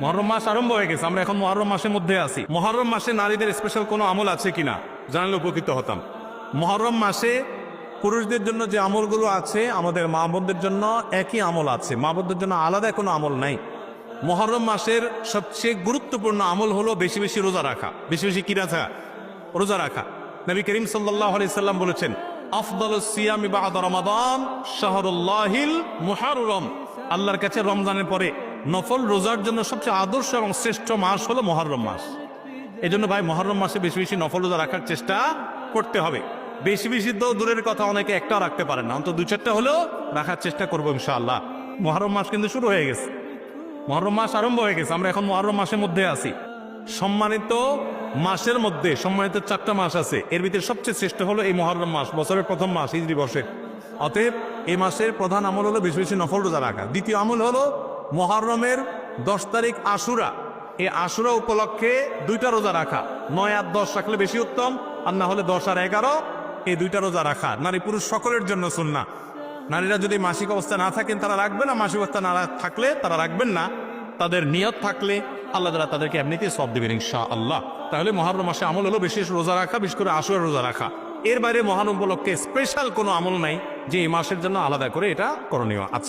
মুহররম মাস আরম্ভ হয়ে গেছে, আমরা এখন মুহররম মাসের মধ্যে আছি। মুহররম মাসে নারীদের স্পেশাল কোনো আমল আছে কিনা জানলে উপকৃত হতাম। মুহররম মাসে পুরুষদের জন্য যে আমলগুলো আছে আমাদের মা বোনদের জন্য একই আমল আছে, মা বোনদের জন্য আলাদা কোনো আমল নাই। মুহররম মাসের সবচেয়ে গুরুত্বপূর্ণ আমল হলো বেশি বেশি রোজা রাখা। বেশি বেশি কি রাখা? রোজা রাখা। নবী করিম সাল্লাল্লাহু আলাইহি সাল্লাম বলেছেন, আফদালুস সিয়ামি বা'দা রমাদান শাহরুল্লাহিল মুহররম। আল্লাহর কাছে রমজানের পরে নফল রোজার জন্য সবচেয়ে আদর্শ এবং শ্রেষ্ঠ মাস হলো মুহররম মাস। এই জন্য ভাই মুহররম মাসে বেশি বেশি নফল রোজা রাখার চেষ্টা করতে হবে। বেশি বেশি তো দূরের কথা, অনেকে একটাও রাখতে পারেন না, অন্তত 2-4টা হলেও রাখার চেষ্টা করবো ইনশাআল্লাহ। মুহররম মাস কিন্তু শুরু হয়ে গেছে, মুহররম মাস আরম্ভ হয়ে গেছে, আমরা এখন মুহররম মাসের মধ্যে আছি। সম্মানিত মাসের মধ্যে সম্মানিত 4টা মাস আছে, এর ভিতরে সবচেয়ে শ্রেষ্ঠ হলো এই মুহররম মাস, বছরের প্রথম মাস, হিজরি বর্ষে। অতএব এই মাসের প্রধান আমল হলো বেশি বেশি নফল রোজা রাখা। দ্বিতীয় আমল হলো মুহররমের 10 তারিখ আশুরা, এই আশুরা উপলক্ষে 2টা রোজা রাখা। 9 আর 10 রাখলে বেশি উত্তম, আর না হলে 10 আর 11 এই 2টা রোজা রাখা নারী পুরুষ সকলের জন্য সুন্নাহ। নারীরা যদি মাসিক অবস্থা না থাকেন তারা রাখবেন না, মাসিক অবস্থা না থাকলে তারা রাখবেন না। তাদের নিয়ত থাকলে আল্লাহ তাআলা তাদেরকে এমনিতেই সওয়াব দিবেন ইনশাআল্লাহ। তাহলে মুহররম মাসে আমল হলো বেশি রোজা রাখা, বিশেষ করে আশুরা রোজা রাখা। এর বাইরে মহান উপলক্ষে স্পেশাল কোনো আমল নাই যে এই মাসের জন্য আলাদা করে এটা করণীয় আছে।